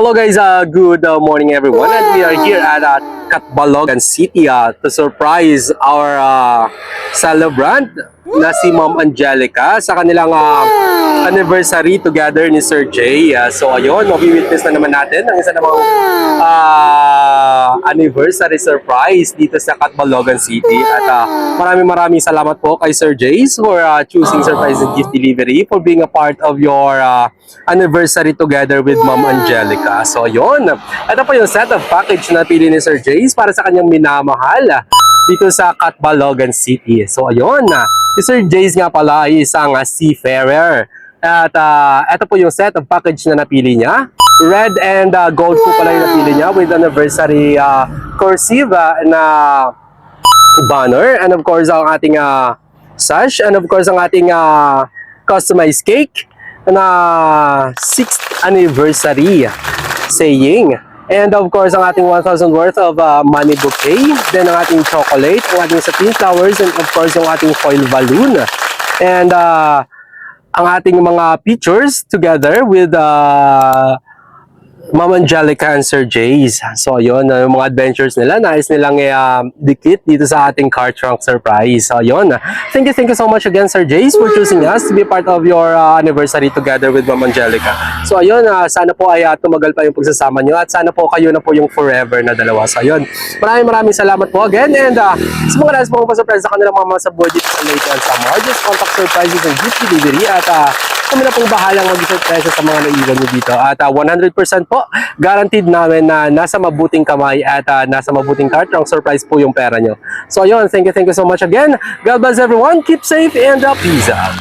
Hello guys, good morning everyone, and we are here at Catbalogan City to surprise our celebrant na si Ma'am Angelica sa kanilang anniversary together ni Sir Jay. So ayun, mawi-witness na naman natin ang isa namang anniversary surprise dito sa Catbalogan City. At maraming salamat po kay Sir Jay for choosing Surprise and Gift Delivery, for being a part of your anniversary together with Ma'am Angelica. So ayun, ito po yung set of package na pili ni Sir Jay para sa kanyang minamahal dito sa Catbalogan City. So ayun, si Sir Jay nga pala ay isang seafarer. At ito po yung set of package na napili niya. Red and gold po pala yung napili niya with anniversary cursive na banner. And of course, ang ating sash. And of course, ang ating customized cake na 6th anniversary saying. And of course, ang ating 1,000 worth of money bouquet. Then ang ating chocolate, ang ating satin flowers, and of course, yung ating foil balloon. And ang ating mga pictures together with Ma'am Angelica and Sir Jay's. So ayun, yung mga adventures nila, nais nilang dikit dito sa ating car trunk surprise. So ayun, thank you so much again Sir Jay's for choosing us to be part of your anniversary together with Ma'am Angelica. So ayun, sana po ay tumagal pa yung pagsasama nyo, at sana po kayo na po yung forever na dalawa. So ayun, maraming salamat po again, and sa mga nais pong pa-surprise sa kanilang mga sabor dito sa Leyte and Samar, just contact Surprises and Gift Delivery, at kami na pong bahalang mag-surprise sa mga naiwan nyo dito. At 100% po, guaranteed namin na nasa mabuting kamay at nasa mabuting car trunk surprise po yung pera nyo. So ayun, thank you so much again. God bless everyone. Keep safe and peace out.